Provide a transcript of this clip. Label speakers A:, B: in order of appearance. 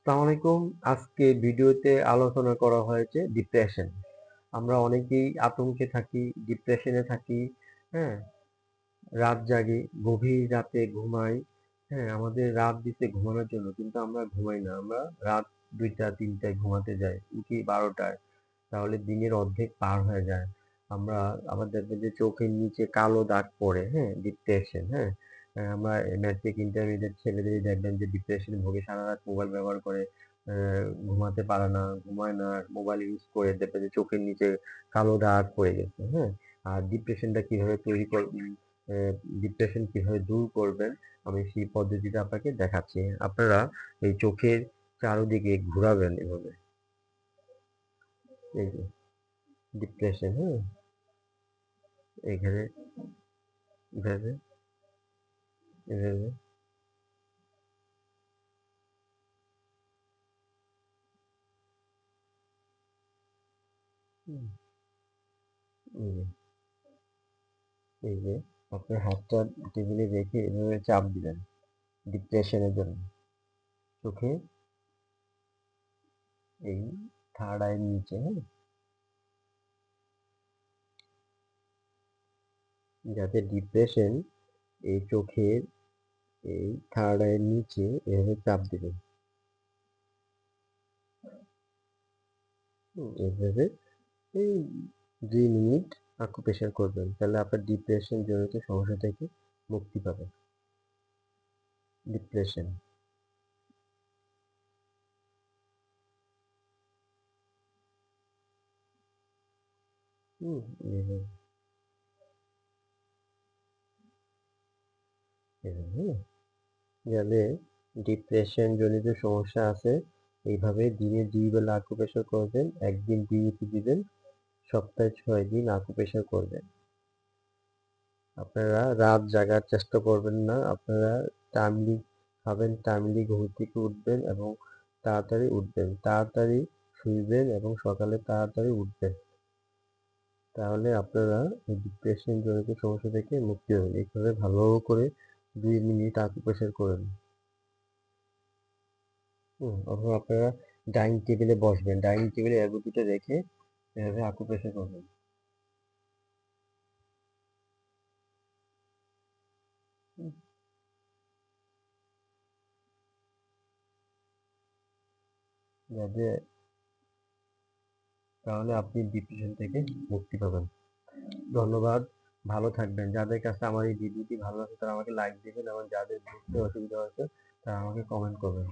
A: আসসালামু আলাইকুম। আজকে ভিডিওতে আলোচনা করা হয়েছে ডিপ্রেশন। আমরা অনেকেই আতঙ্কে থাকি, ডিপ্রেশনে থাকি, হ্যাঁ? রাত জাগি, গভীর রাতে ঘুমাই, হ্যাঁ? আমাদের রাত দিছে ঘুমানোর জন্য, কিন্তু আমরা ঘুমাই না। আমরা রাত ২টা ৩টায় ঘুমাতে যাই, উঠি ১২টায়। তাহলে দিনের অর্ধেক পার হয়ে যায়। আমরা আবার দেখবেন যে চোখের নিচে কালো দাগ পড়ে, হ্যাঁ? ডিপ্রেশন, হ্যাঁ? আমরা ম্যাট্রিক ইন্টারমিডিয়েট ছেলেদেরই দেখবেন যে ডিপ্রেশনে ভোগে, সারা রাত মোবাইল ব্যবহার করে, ঘুমাতে পারে না, ঘুমায় না, মোবাইল ইউজ করে দেখবেন যে চোখের নিচে কালো দাগ পড়ে গেছে, হ্যাঁ? আর ডিপ্রেশনটা কিভাবে তৈরি কর ডিপ্রেশন কিভাবে দূর করবেন, আমি সেই পদ্ধতিটা আপনাকে দেখাচ্ছি। আপনারা এই চোখের চারদিকে ঘোরাবেন এভাবে, এই যে ডিপ্রেশন, হ্যাঁ? এখানে এভাবে এভাবে হুম, এই যে এই যে আপনার হাতটা টেবিলে রেখে এভাবে চাপ দিবেন ডিপ্রেশনের জন্য চোখে, এই থার্ড আইয়ের নিচে, হ্যাঁ? যাতে ডিপ্রেশন এই চোখের এই থার্ড আইয়ের নিচে এভাবে চাপ দিবেন, এইভাবে এই ২ মিনিট আকুপ্রেশার করবেন, তাহলে আপনার ডিপ্রেশন জনিত সমস্যা থেকে মুক্তি পাবেন। ডিপ্রেশন, হুম, এইভাবে এইভাবে, যাদের ডিপ্রেশন জনিত সমস্যা আছে এইভাবে দিনে ২ বেলা আকুপ্রেশার করবেন, একদিন বিরতি দিবেন, সপ্তাহে ৬ দিন আকুপ্রেশার করবেন। আপনারা রাত জাগার চেষ্টা করবেন না, আপনারা টাইমলি খাবেন, টাইমলি ঘুম থেকে উঠবেন এবং তাড়াতাড়ি উঠবেন, তাড়াতাড়ি শুইবেন এবং সকালে তাড়াতাড়ি উঠবেন। তাহলে আপনারা এই ডিপ্রেশন জনিত সমস্যা থেকে মুক্তি হবেন। এইভাবে ভালো করে ২ মিনিট আকুপ্রেশার করেন। অথবা আপনারা ডাইনিং টেবিলে বসবেন, ডাইনিং টেবিলে এলবো দুটো রেখে এভাবে আকুপ্রেশার করবেন। হুম, যাতে তাহলে আপনি ডিপ্রেশন থেকে মুক্তি পাবেন। ধন্যবাদ, ভালো থাকবেন। যাদের কাছে আমার এই ভিডিওটি ভালো লাগছে তারা আমাকে লাইক দিবেন এবং যাদের বুঝতে অসুবিধা হচ্ছে তারা আমাকে কমেন্ট করবেন।